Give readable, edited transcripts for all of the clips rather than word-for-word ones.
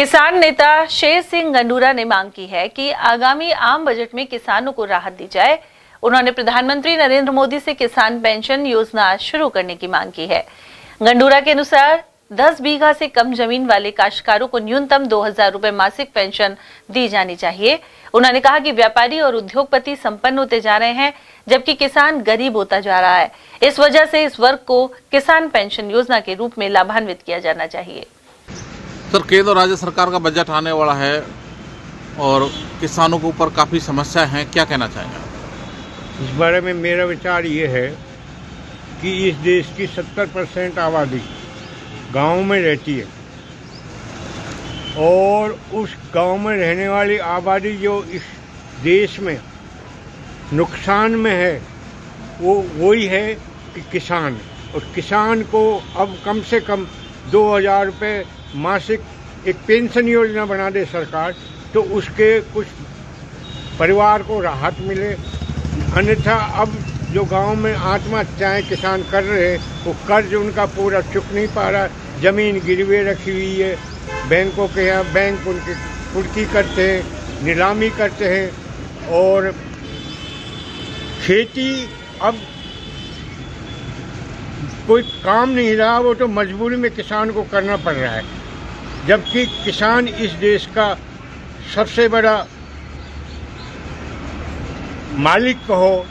किसान नेता शेर सिंह गंडूरा ने मांग की है कि आगामी आम बजट में किसानों को राहत दी जाए। उन्होंने प्रधानमंत्री नरेंद्र मोदी से किसान पेंशन योजना शुरू करने की मांग की है। गंडूरा के अनुसार 10 बीघा से कम जमीन वाले काश्तकारों को न्यूनतम 2000 रुपए मासिक पेंशन दी जानी चाहिए। उन्होंने कहा कि व्यापारी और उद्योगपति संपन्न होते जा रहे हैं, जबकि किसान गरीब होता जा रहा है। इस वजह से इस वर्ग को किसान पेंशन योजना के रूप में लाभान्वित किया जाना चाहिए। सर, केंद्र और राज्य सरकार का बजट आने वाला है और किसानों के ऊपर काफ़ी समस्या है, क्या कहना चाहेंगे? इस बारे में मेरा विचार ये है कि इस देश की 70% आबादी गांव में रहती है और उस गांव में रहने वाली आबादी जो इस देश में नुकसान में है वो वही है कि किसान। और किसान को अब कम से कम 2000 रुपये मासिक एक पेंशन योजना बना दे सरकार, तो उसके कुछ परिवार को राहत मिले। अन्यथा अब जो गांव में आत्महत्याएं किसान कर रहे हैं वो कर्ज उनका पूरा चुक नहीं पा रहा, ज़मीन गिरवे रखी हुई है, बैंकों के यहाँ बैंक उनकी कुर्की करते हैं, नीलामी करते हैं और खेती अब कोई काम नहीं रहा, वो तो मजबूरी में किसान को करना पड़ रहा है। जबकि किसान इस देश का सबसे बड़ा मालिक कहो,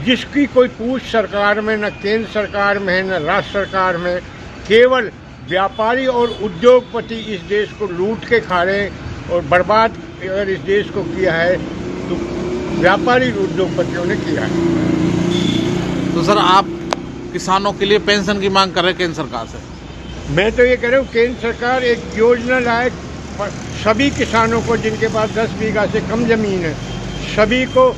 जिसकी कोई पूछ सरकार में, न केंद्र सरकार में है, न राज्य सरकार में, केवल व्यापारी और उद्योगपति इस देश को लूट के खा रहे हैं। और बर्बाद अगर इस देश को किया है तो व्यापारी उद्योगपतियों ने किया है। तो सर, आप किसानों के लिए पेंशन की मांग कर रहे हैं केंद्र सरकार से? मैं तो ये कह रहा हूँ केंद्र सरकार एक योजना लाए सभी किसानों को जिनके पास 10 बीघा से कम ज़मीन है, सभी को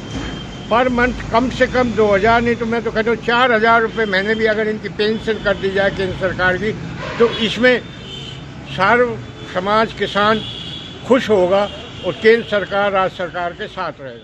पर मंथ कम से कम 2000, नहीं तो मैं तो कहता हूँ 4000 रुपये महीने भी अगर इनकी पेंशन कर दी जाए केंद्र सरकार की, तो इसमें सारा समाज किसान खुश होगा और केंद्र सरकार राज्य सरकार के साथ रहेगा।